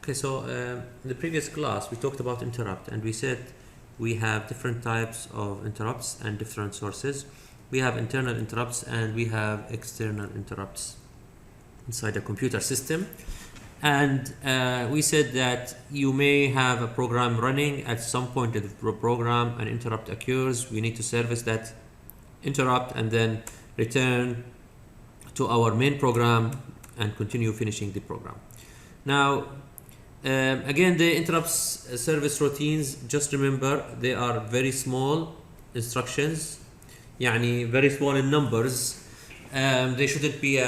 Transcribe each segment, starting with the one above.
Okay, so in the previous class we talked about interrupt, and we said we have different types of interrupts and different sources. We have internal interrupts and we have external interrupts inside a computer system. And we said that you may have a program running. At some point in the program an interrupt occurs. We need to service that interrupt and then return to our main program and continue finishing the program. Now again, the interrupts service routines, just remember they are very small instructions, يعني very small in numbers. They shouldn't be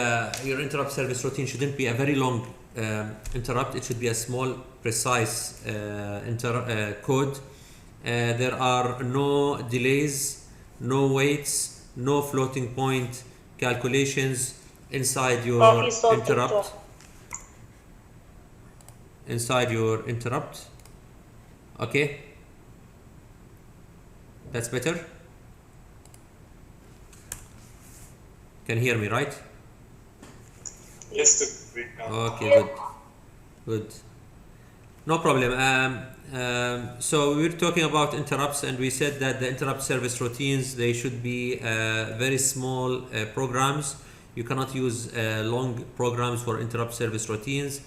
your interrupt service routine shouldn't be a very long interrupt. It should be a small, precise code. There are no delays, no waits, no floating point calculations inside your interrupt. Inside your interrupt. Okay, that's better. Can hear me, right? Yes, we can. Okay, good. No problem. So we were talking about interrupts, and we said that the interrupt service routines, they should be very small programs. You cannot use long programs for interrupt service routines.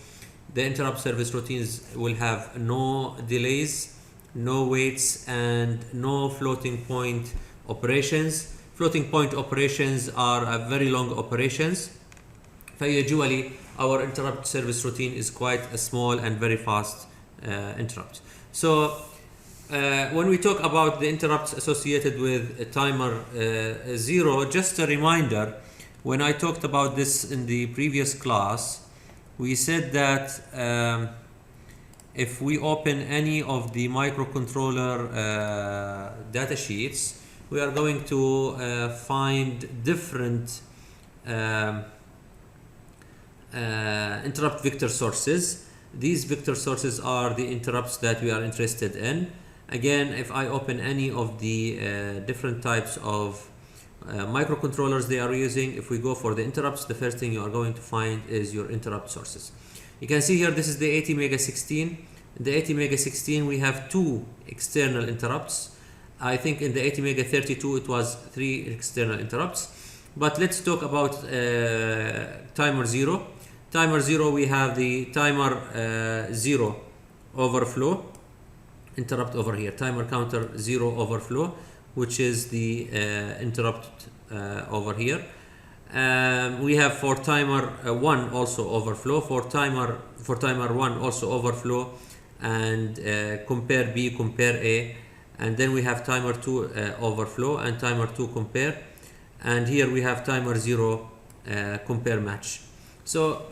The interrupt service routines will have no delays, no waits, and no floating point operations. Floating point operations are very long operations. Usually our interrupt service routine is quite a small and very fast interrupt. So when we talk about the interrupts associated with a timer 0, just a reminder, when I talked about this in the previous class, we said that if we open any of the microcontroller data sheets, we are going to find different interrupt vector sources. These vector sources are the interrupts that we are interested in. Again, if I open any of the different types of microcontrollers they are using, if we go for the interrupts, the first thing you are going to find is your interrupt sources. You can see here this is the ATmega16. In the ATmega16 we have 2 external interrupts. I think in the ATmega32 it was 3 external interrupts. But let's talk about timer 0. Timer 0, we have the timer 0 overflow interrupt over here. Timer counter 0 overflow, which is the interrupt over here. We have for timer 1 also overflow, for timer 1 also overflow, and compare B, compare A, and then we have timer 2 overflow and timer 2 compare, and here we have timer 0 compare match. So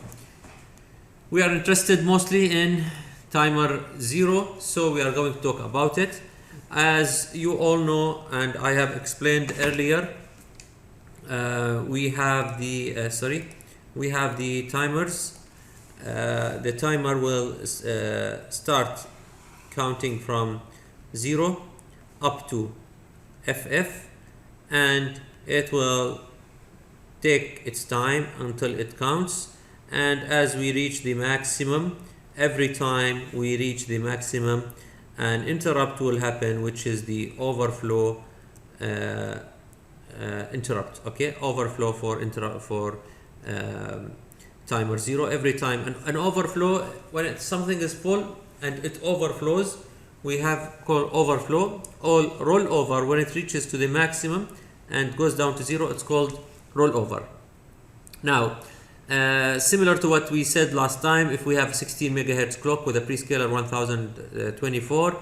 we are interested mostly in timer 0, so we are going to talk about it. As you all know, and I have explained earlier, we have the timers. The timer will start counting from 0 up to FF, and it will take its time until it counts, and as we reach the maximum, every time we reach the maximum, an interrupt will happen, which is the overflow interrupt. Okay, overflow for timer 0. Every time an overflow, when something is full and it overflows, we have called overflow. All rollover, when it reaches to the maximum and goes down to 0, it's called rollover. Now similar to what we said last time, if we have a 16 megahertz clock with a prescaler 1024,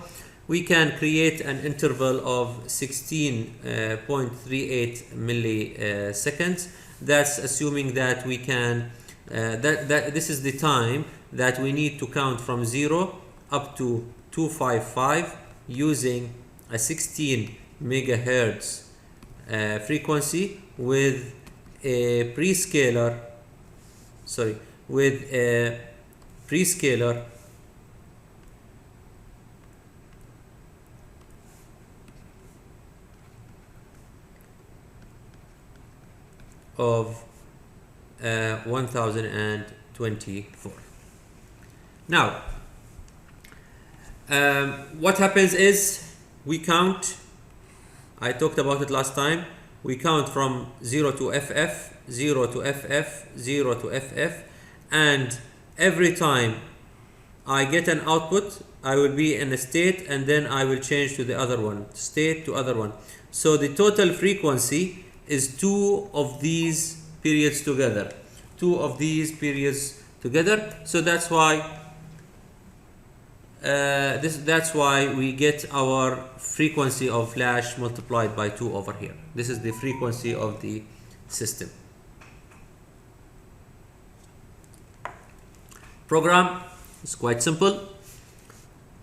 we can create an interval of 16.38 milliseconds. That's assuming that we can that this is the time that we need to count from 0 up to 255 using a 16 megahertz frequency with a prescaler of 1024. Now What happens is we count. I talked about it last time. We count from 0 to FF, 0 to FF, 0 to FF, and every time I get an output, I will be in a state, and then I will change to the other one, state to other one. So the total frequency is 2 of these periods together. 2 of these periods together. So that's why that's why we get our frequency of flash multiplied by 2 over here. This is the frequency of the system. Program is quite simple.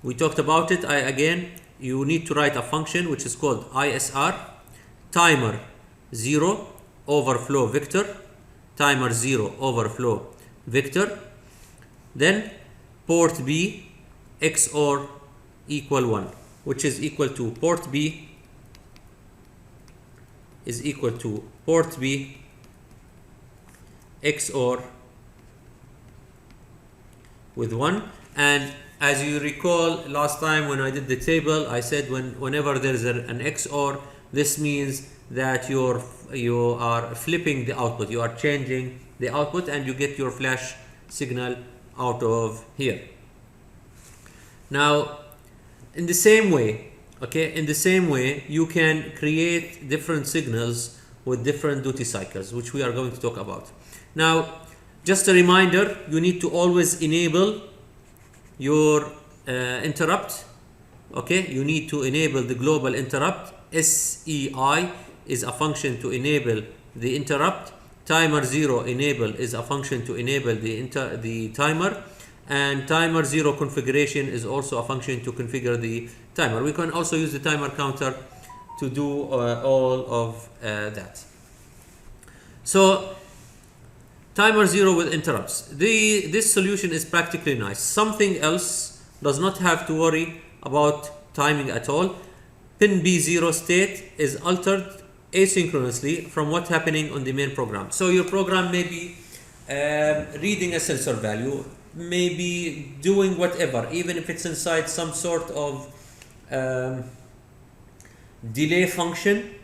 We talked about it. Again, you need to write a function which is called ISR, timer 0 overflow vector, timer 0 overflow vector, then port B XOR equal 1, which is equal to port B is equal to port B XOR with 1. And as you recall last time when I did the table, I said whenever there is an XOR, this means that you are flipping the output, you are changing the output, and you get your flash signal out of here. Now, in the same way, you can create different signals with different duty cycles, which we are going to talk about. Now, just a reminder, you need to always enable your interrupt. Okay, you need to enable the global interrupt. SEI is a function to enable the interrupt. Timer 0 enable is a function to enable the timer. And timer 0 configuration is also a function to configure the timer. We can also use the timer counter to do all of that. So timer 0 with interrupts. This solution is practically nice. Something else does not have to worry about timing at all. Pin B0 state is altered asynchronously from what's happening on the main program. So your program may be reading a sensor value, maybe doing whatever, even if it's inside some sort of delay function.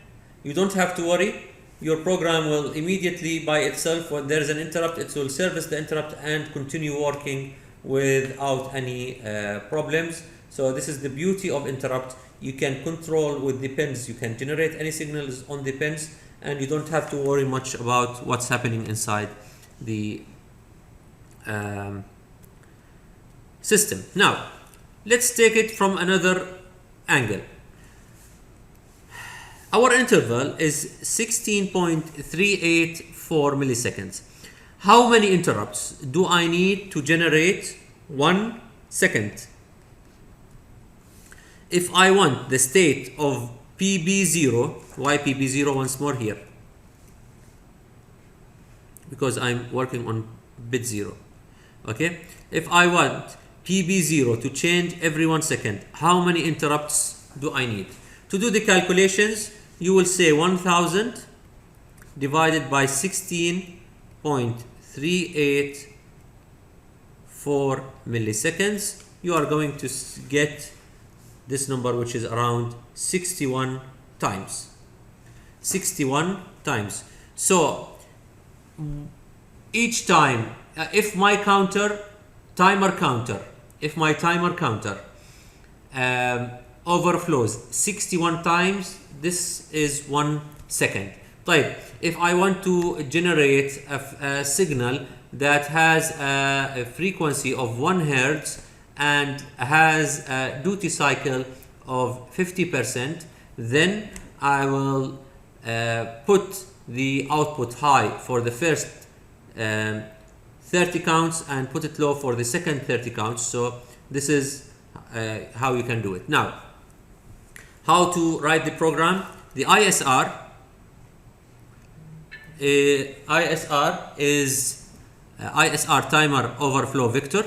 You don't have to worry. Your program will immediately by itself, when there is an interrupt, it will service the interrupt and continue working without any problems. So this is the beauty of interrupt. You can control with the pins, you can generate any signals on the pins, and you don't have to worry much about what's happening inside the system. Now, let's take it from another angle. Our interval is 16.384 milliseconds. How many interrupts do I need to generate 1 second? If I want the state of PB0, why PB0 once more here? Because I'm working on bit 0. Okay? If I want PB0 to change every 1 second, how many interrupts do I need? To do the calculations, you will say 1000 divided by 16.384 milliseconds. You are going to get this number, which is around 61 times. 61 times. So each time, if my timer counter overflows 61 times, this is 1 second. Right. If I want to generate a signal that has a frequency of 1 hertz and has a duty cycle of 50%, then I will put the output high for the first 30 counts and put it low for the second 30 counts. So this is how you can do it. Now, how to write the program? The ISR is ISR timer overflow vector,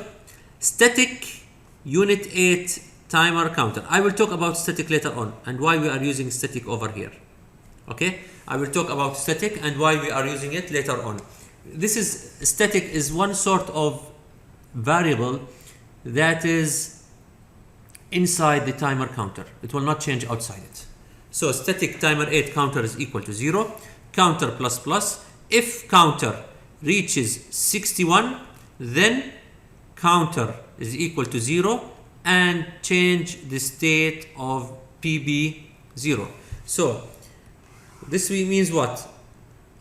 static unit 8 timer counter. I will talk about static later on and why we are using static over here. Okay, I will talk about static and why we are using it later on. This is static is one sort of variable that is inside the timer counter. It will not change outside it. So static timer 8 counter is equal to 0. Counter plus plus. If counter reaches 61, then counter is equal to 0 and change the state of PB 0. So this means what?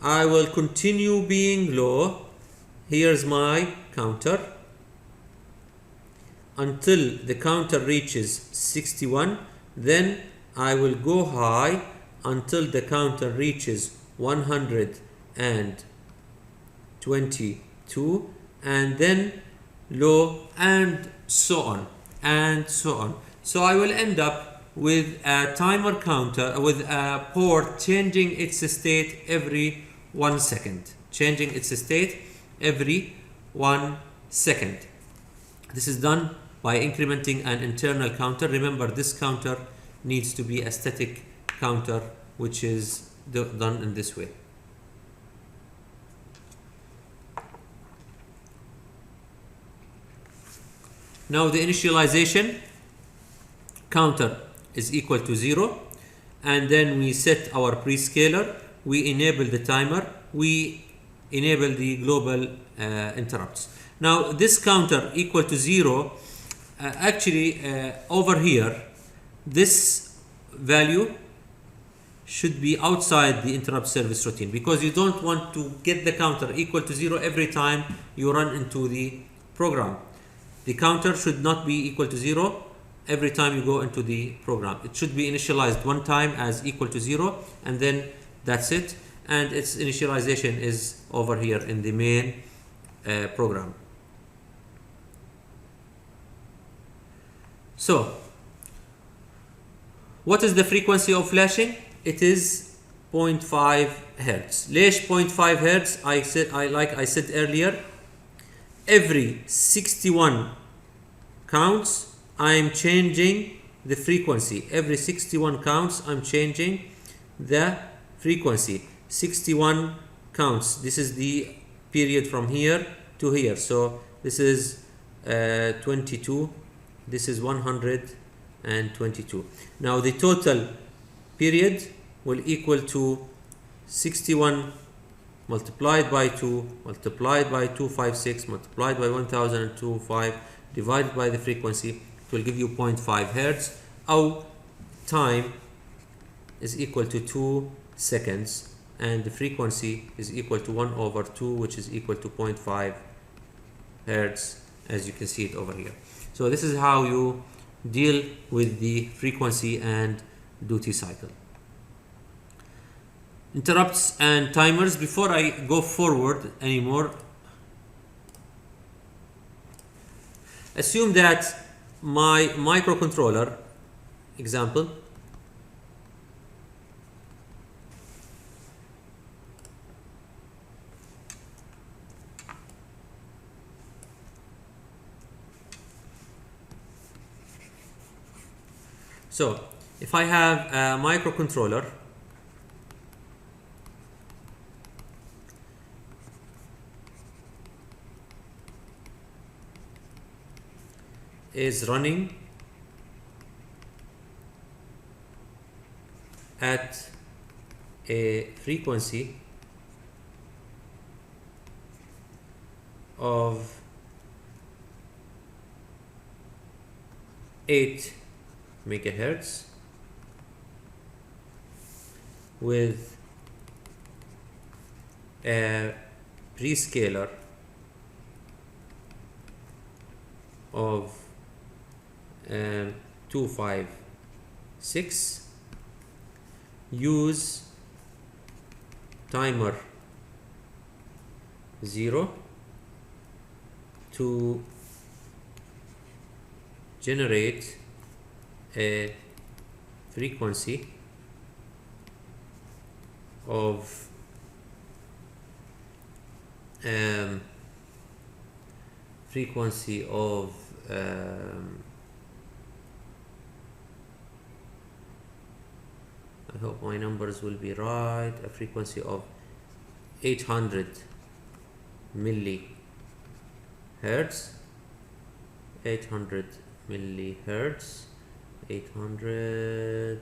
I will continue being low. Here's my counter until the counter reaches 61. Then I will go high until the counter reaches 122, and then low, and so on and so on. So I will end up with a timer counter with a port changing its state every 1 second. Changing its state every 1 second. This is done by incrementing an internal counter. Remember, this counter needs to be a static counter, which is done in this way. Now the initialization counter is equal to 0, and then we set our prescaler, we enable the timer, we enable the global interrupts. Now this counter equal to 0, over here, this value should be outside the interrupt service routine, because you don't want to get the counter equal to 0 every time you run into the program. The counter should not be equal to 0 every time you go into the program. It should be initialized one time as equal to 0, and then that's it. And its initialization is over here in the main program. So, what is the frequency of flashing? It is 0.5 hertz. ليش 0.5 hertz? Like I said earlier, every 61 counts, I am changing the frequency. Every 61 counts, I'm changing the frequency. 61 counts. This is the period from here to here. So this is 22. This is 122. Now the total period will equal to 61 multiplied by 2 multiplied by 256 multiplied by 1025 divided by the frequency. It will give you 0.5 hertz. Our time is equal to 2 seconds, and the frequency is equal to 1/2, which is equal to 0.5 hertz, as you can see it over here. So this is how you deal with the frequency and duty cycle. Interrupts and timers. Before I go forward anymore, assume that my microcontroller example so if I have a microcontroller is running at a frequency of 8 megahertz with a prescaler of 256, use timer 0 to generate a frequency of I hope my numbers will be right, a frequency of 800 millihertz, 800 millihertz, 800.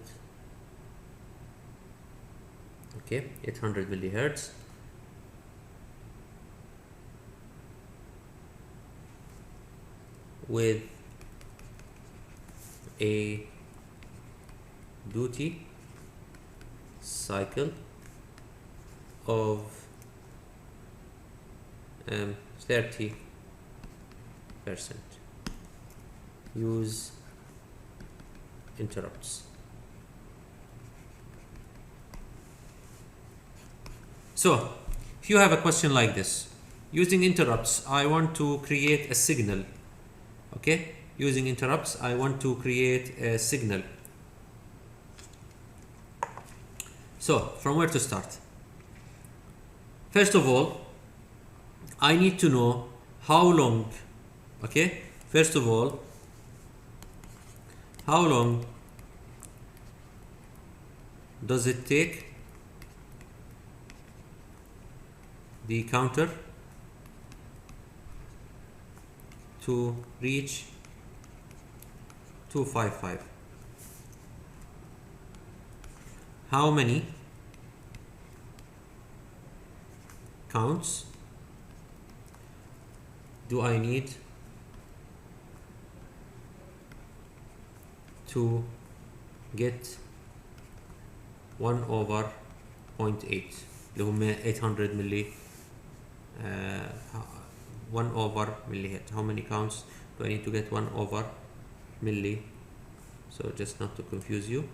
Okay, 800 millihertz. With a duty cycle of 30%. Use interrupts. So if you have a question like this, using interrupts, I want to create a signal. Okay, using interrupts, I want to create a signal. So from where to start? First of all, I need to know how long. Okay, first of all, how long does it take the counter to reach 255? How many counts do I need to get 1 over 0.8 اللي هم 800 ملي 1 over millihertz? How many counts do I need to get 1 over milli? So just not to confuse you,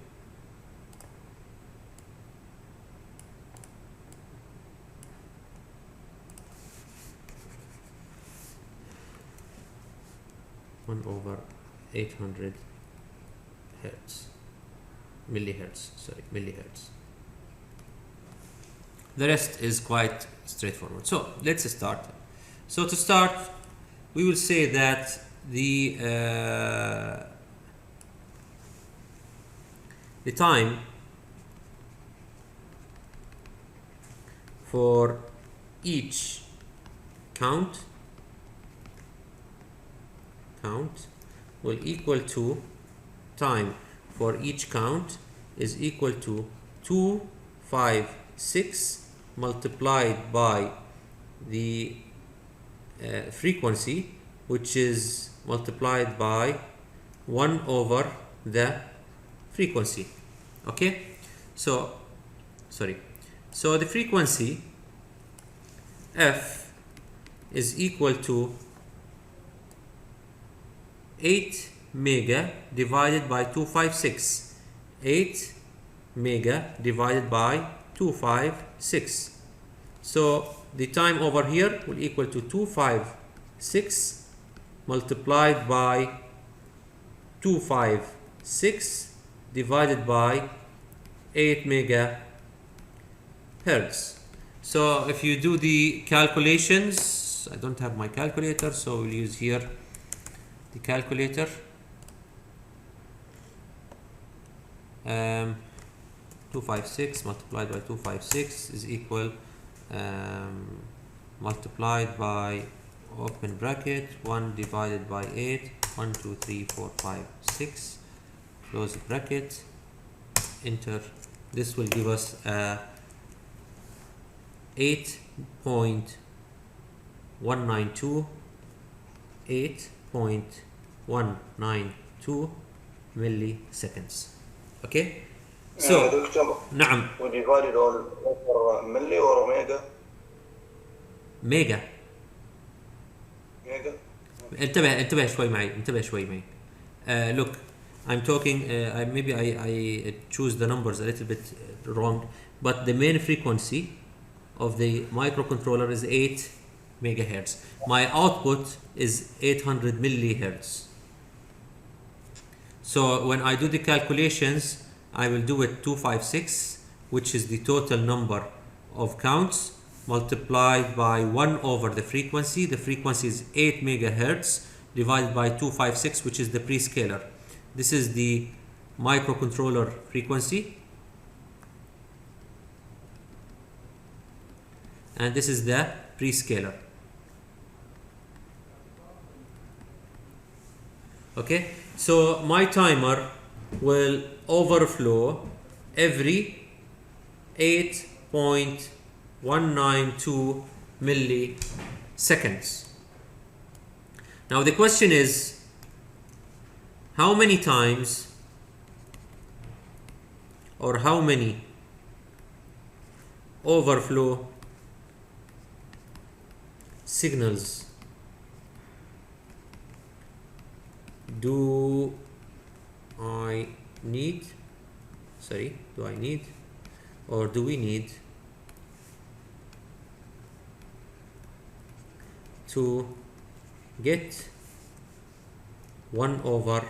one over 800 hertz, millihertz, sorry, millihertz. The rest is quite straightforward. So let's start. So to start, we will say that the time for each count will equal to time for each count is equal to 256 multiplied by the frequency, which is multiplied by 1 over the frequency. Okay, so the frequency f is equal to 8 mega divided by 256. 8 mega divided by 256. So the time over here will equal to 256 multiplied by 256 divided by 8 mega hertz. So if you do the calculations, I don't have my calculator, so we'll use here the calculator. 256 multiplied by 256 is equal multiplied by open bracket 1 divided by 8, 1 2 3 4 5 6, close bracket, enter. This will give us 8.192 milliseconds. Okay, so نعم we divided on milli or omega. ميجا. انتبه شوي معي. Look, I'm talking maybe I choose the numbers a little bit wrong, but the main frequency of the microcontroller is 8 megahertz. My output is 800 millihertz. So when I do the calculations, I will do it 256, which is the total number of counts, multiplied by 1 over the frequency. The frequency is 8 megahertz divided by 256, which is the prescaler. This is the microcontroller frequency, and this is the prescaler. Okay, so my timer will overflow every 8.192 milliseconds. Now the question is, how many times or how many overflow signals do we need to get 1 over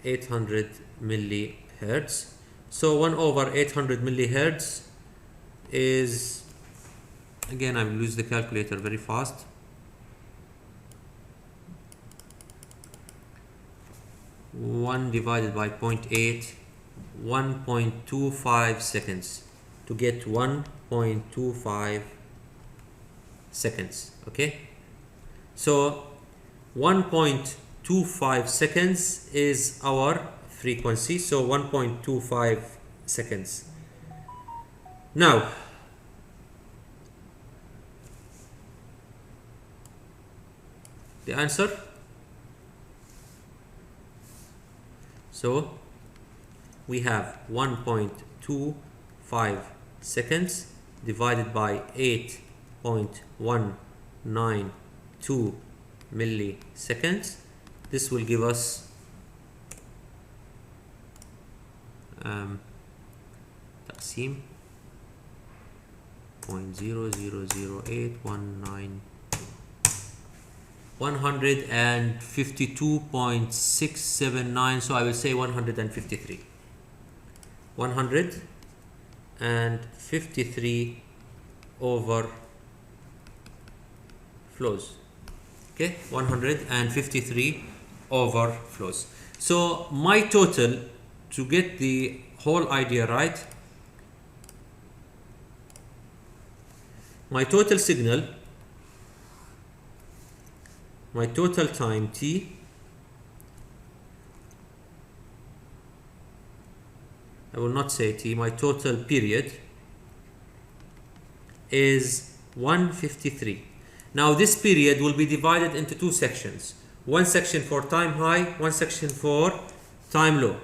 800 millihertz? So 1 over 800 millihertz is, again I will use the calculator very fast. 1 divided by 0.8, 1.25 seconds to get 1.25 seconds. Okay, so 1.25 seconds is our frequency, so 1.25 seconds. Now the answer, so we have 1.25 seconds divided by 8.192 milliseconds. This will give us تقسيم 0.0008192, 152.679. so I will say 153 overflows. Okay, 153 overflows. So my total, to get the whole idea right, my total signal, my total time t I will not say t, my total period is 153. Now this period will be divided into two sections. One section for time high, one section for time low.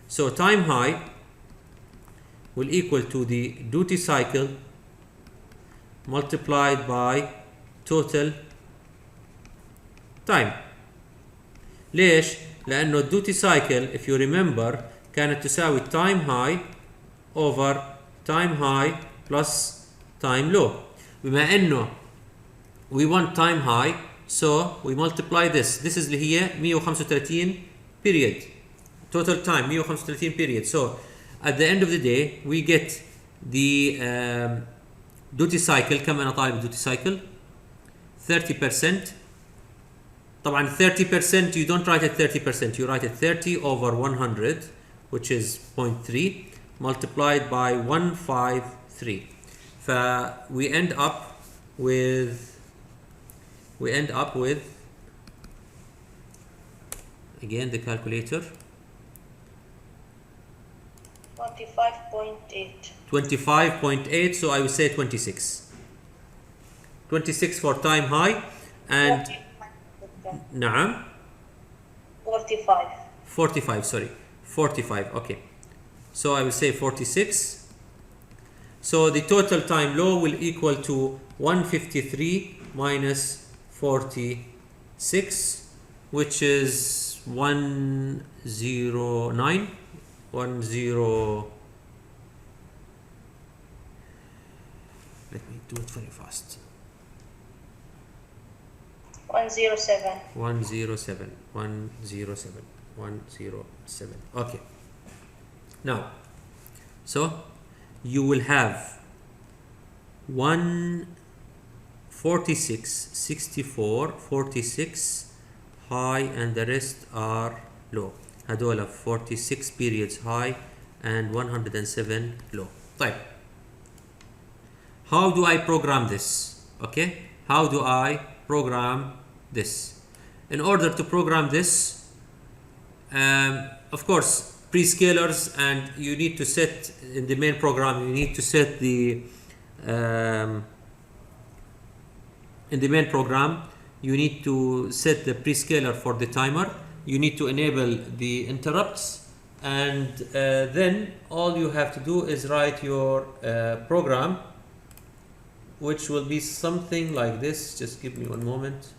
So time high will equal to the duty cycle multiplied by total time. ليش؟ لأنه الدوتي cycle if you remember كانت تساوي time high over time high plus time low. بما أنه we want time high, so we multiply this. This is اللي هي 135 period. Total time 135 period. So at the end of the day we get the duty cycle. كم أنا طالب duty cycle؟ 30%. طبعا 30% you don't write it 30%, you write it 30 over 100, which is 0.3 multiplied by 153. We end up with again the calculator 25.8. So I will say 26 for time high and 45. Okay, so I will say 46. So the total time low will equal to 153 minus 46, which is 109. Let me do it very fast. 107. Okay, now so you will have 146, 64, 46 high and the rest are low. هدول 46 periods high and 107 low. طيب, how do I program this? Okay, how do I program this? In order to program this, Of course, prescalers, and you need to set in the main program, you need to set the um, in the main program, you need to set the prescaler for the timer. You need to enable the interrupts, and then all you have to do is write your program, which will be something like this. Just give me one moment.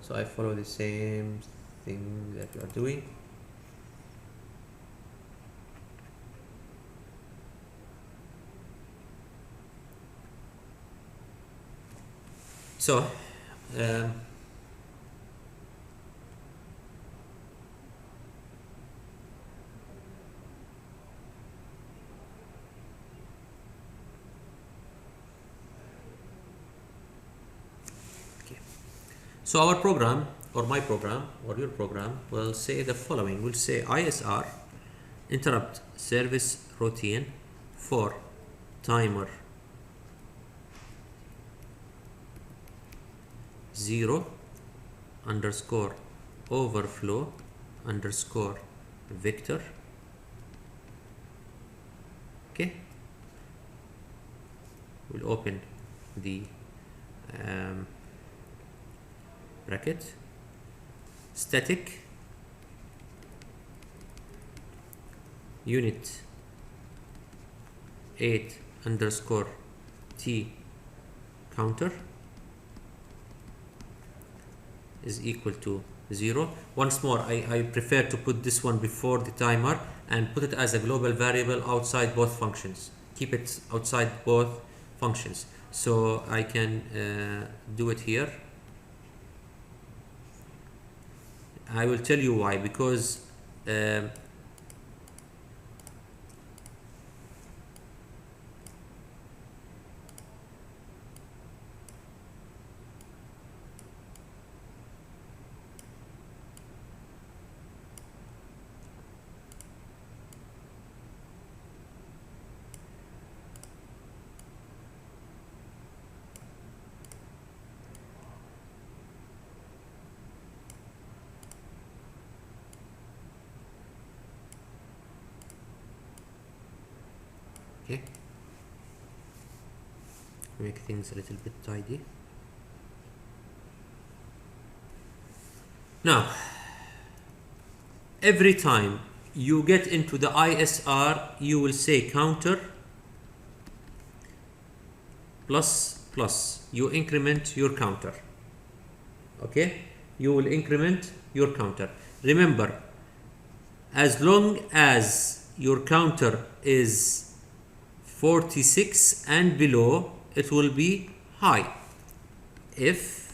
So I follow the same thing that you are doing. So so our program, or my program, or your program, will say the following. We'll say ISR interrupt service routine for timer 0 underscore overflow underscore vector. Okay, we'll open the bracket, static unit 8 underscore t counter is equal to 0. Once more, I prefer to put this one before the timer and put it as a global variable outside both functions. Keep it outside both functions. So I can do it here. I will tell you why, because okay, make things a little bit tidy. Now, every time you get into the ISR, you will say counter plus plus. You increment your counter. Okay, you will increment your counter. Remember, as long as your counter is 46 and below, it will be high. If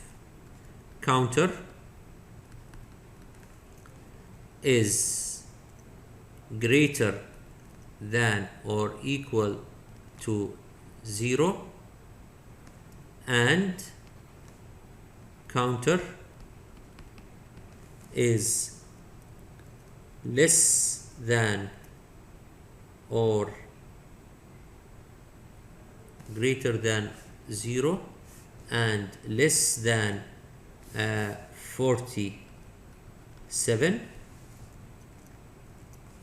counter is greater than or equal to 0 and counter is less than or greater than 0 and less than 47.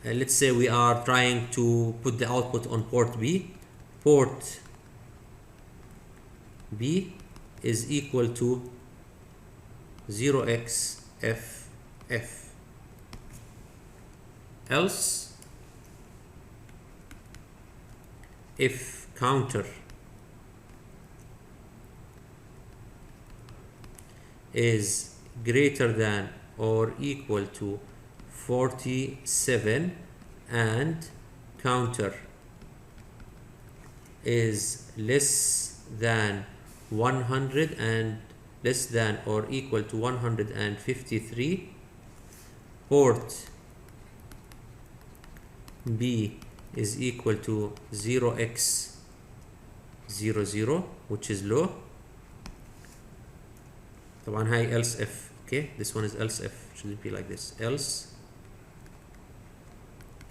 Let's say we are trying to put the output on port B. Port B is equal to 0xFF. Else, if counter is greater than or equal to 47 and counter is less than 100 and less than or equal to 153, port B is equal to 0x00, which is low. طبعا هاي else if. Okay, this one is else if, should be like this, else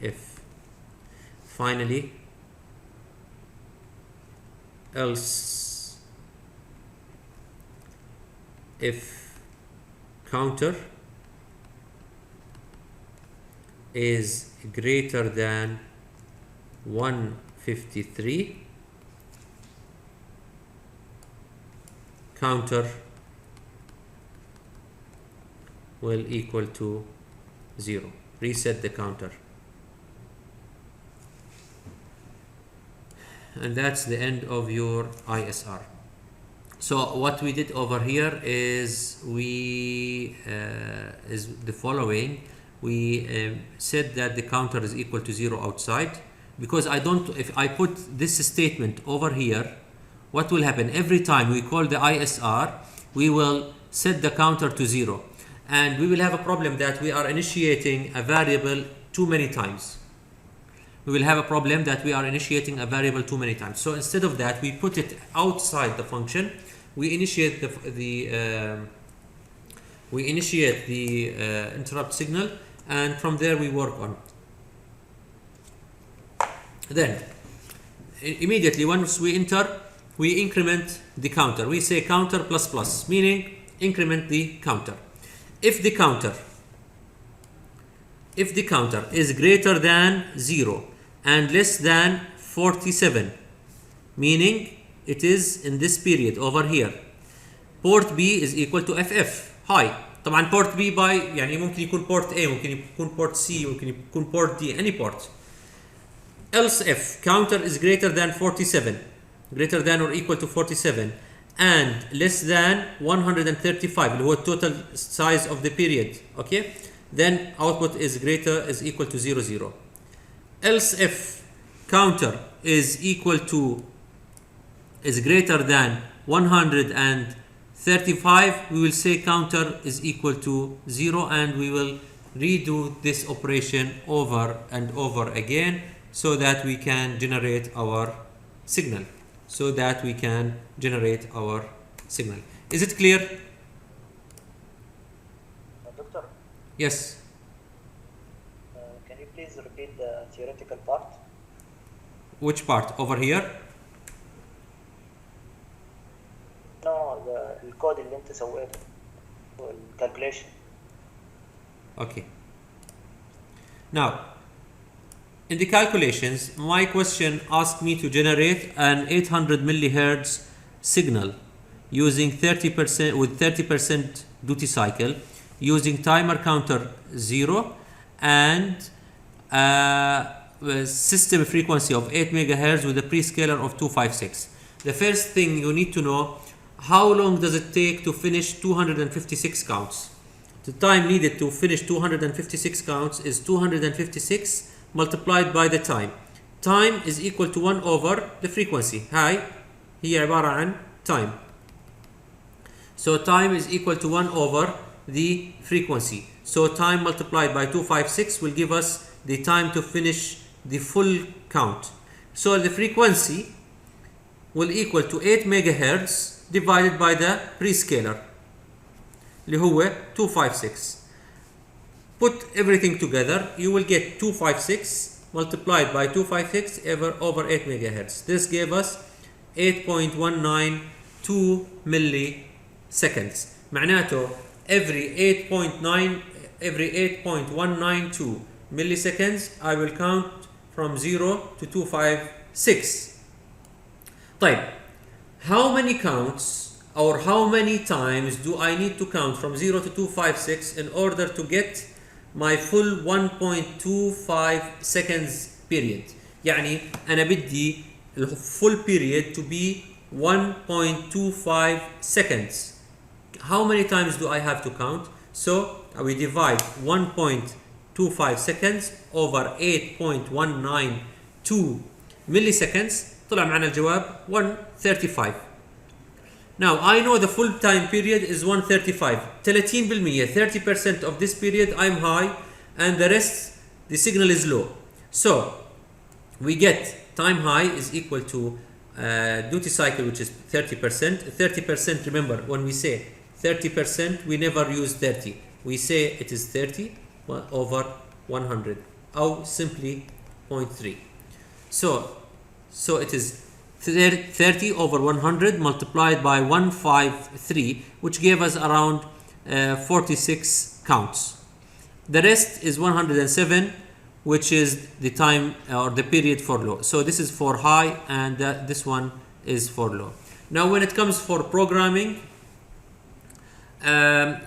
if. Finally, else if counter is greater than 153, counter will equal to 0. Reset the counter. And that's the end of your ISR. So what we did over here is the following. We said that the counter is equal to 0 outside, because if I put this statement over here, what will happen? Every time we call the ISR, we will set the counter to 0, and we will have a problem that we are initiating a variable too many times. We will have a problem that we are initiating a variable too many times. So instead of that, we put it outside the function. We initiate the interrupt signal, and from there we work on it. Then immediately once we enter, we increment the counter. We say counter plus plus, meaning increment the counter. If the counter is greater than 0 and less than 47, meaning it is in this period over here, port B is equal to FF high. طبعا port B by يعني ممكن يكون port A, ممكن يكون port C, ممكن يكون port D, any port. Else if counter is greater than 47, greater than or equal to 47, and less than 135, اللي هو total size of the period, okay, then output is equal to 0 0. Else if counter is greater than 135, we will say counter is equal to 0, and we will redo this operation over and over again so that we can generate our signal. Is it clear? Doctor? Yes. Can you please repeat the theoretical part? Which part? Over here? No, الكود اللي انت سويته والcalculation. Okay. Now, in the calculations, my question asked me to generate an 800 millihertz signal using 30% with 30% duty cycle, using timer counter 0 and a system frequency of 8 megahertz with a prescaler of 256. The first thing you need to know, how long does it take to finish 256 counts? The time needed to finish 256 counts is 256 multiplied by the time. Time is equal to 1 over the frequency. هاي هي عبارة عن time. So time is equal to 1 over the frequency. So time multiplied by 256 will give us the time to finish the full count. So the frequency will equal to 8 megahertz divided by the prescaler اللي هو 256. Put everything together, you will get 256 multiplied by 256 over 8 megahertz. This gave us 8.192 milliseconds. معناته every 8.192 milliseconds I will count from 0 to 256. طيب, how many counts or how many times do I need to count from 0 to 256 in order to get my full 1.25 seconds period? يعني أنا بدي full period to be 1.25 seconds. How many times do I have to count? So we divide 1.25 seconds over 8.192 milliseconds. طلع معنا الجواب 135. Now I know the full time period is 135. 30% of this period I'm high and the rest the signal is low. So we get time high is equal to duty cycle, which is 30%. 30%, remember when we say 30% we never use 30. We say it is 30 over 100 or simply 0.3. So it is 30 over 100 multiplied by 153, which gave us around 46 counts. The rest is 107, which is the time or the period for low. So this is for high, and this one is for low. Now when it comes for programming,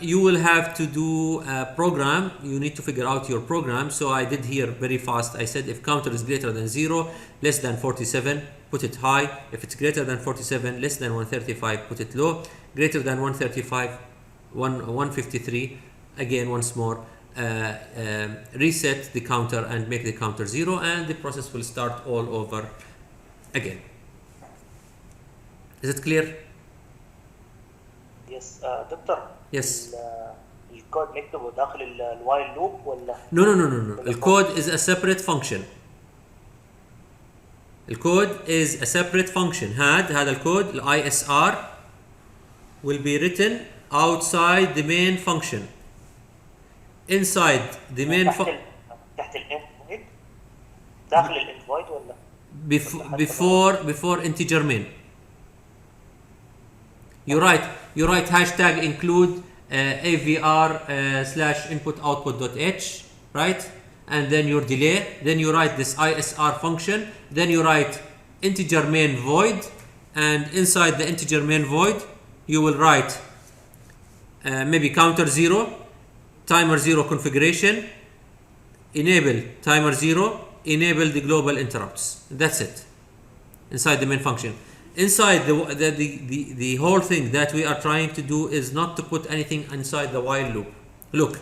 you will have to do a program. You need to figure out your program. So I did here very fast. I said if counter is greater than 0, less than 47, put it high. If it's greater than 47, less than 135, put it low. Greater than 135, 153, again once more, reset the counter and make the counter 0, and the process will start all over again. Is it clear? Yes. دكتور. Yes. الكود نكتبه داخل الوايل لوب ولا؟ No. The code is a separate function. الكود is a separate function. هذا الكود ال ISR will be written outside the main function. Inside the main function. تحت الانت void. داخل الانت void ولا؟ before integer main. You write hashtag include avr / input output.h, right? And then your delay. Then you write this ISR function. Then you write integer main void, and inside the integer main void, you will write maybe counter 0, timer 0 configuration, enable timer 0, enable the global interrupts. That's it. Inside the main function. Inside the whole thing that we are trying to do is not to put anything inside the while loop. Look,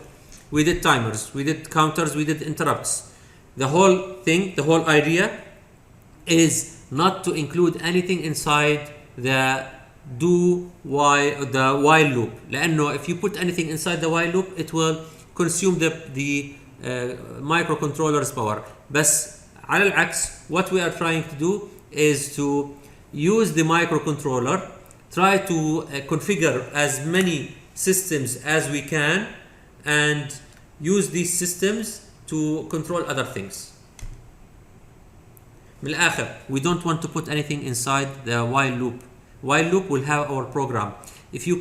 we did timers, we did counters, we did interrupts. The whole thing, the whole idea is not to include anything inside the while loop. لأنه if you put anything inside the while loop, it will consume the microcontroller's power. بس على العكس, what we are trying to do is to use the microcontroller, try to configure as many systems as we can, and use these systems to control other things. من الآخر, we don't want to put anything inside the while loop. While loop will have our program. If you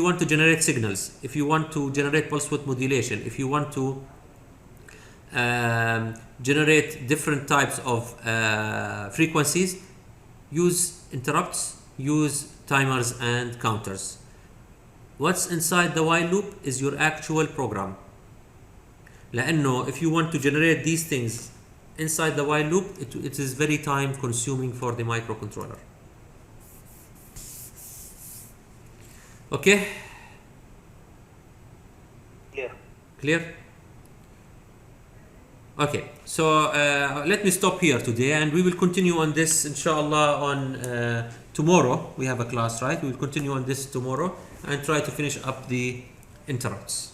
want to generate signals, if you want to generate pulse width modulation, if you want to generate different types of frequencies, use interrupts, use timers and counters. What's inside the while loop is your actual program. لأنه if you want to generate these things inside the while loop, it is very time consuming for the microcontroller. Okay? Clear? Okay, so let me stop here today, and we will continue on this inshallah on tomorrow. We have a class, right? We will continue on this tomorrow and try to finish up the interrupts.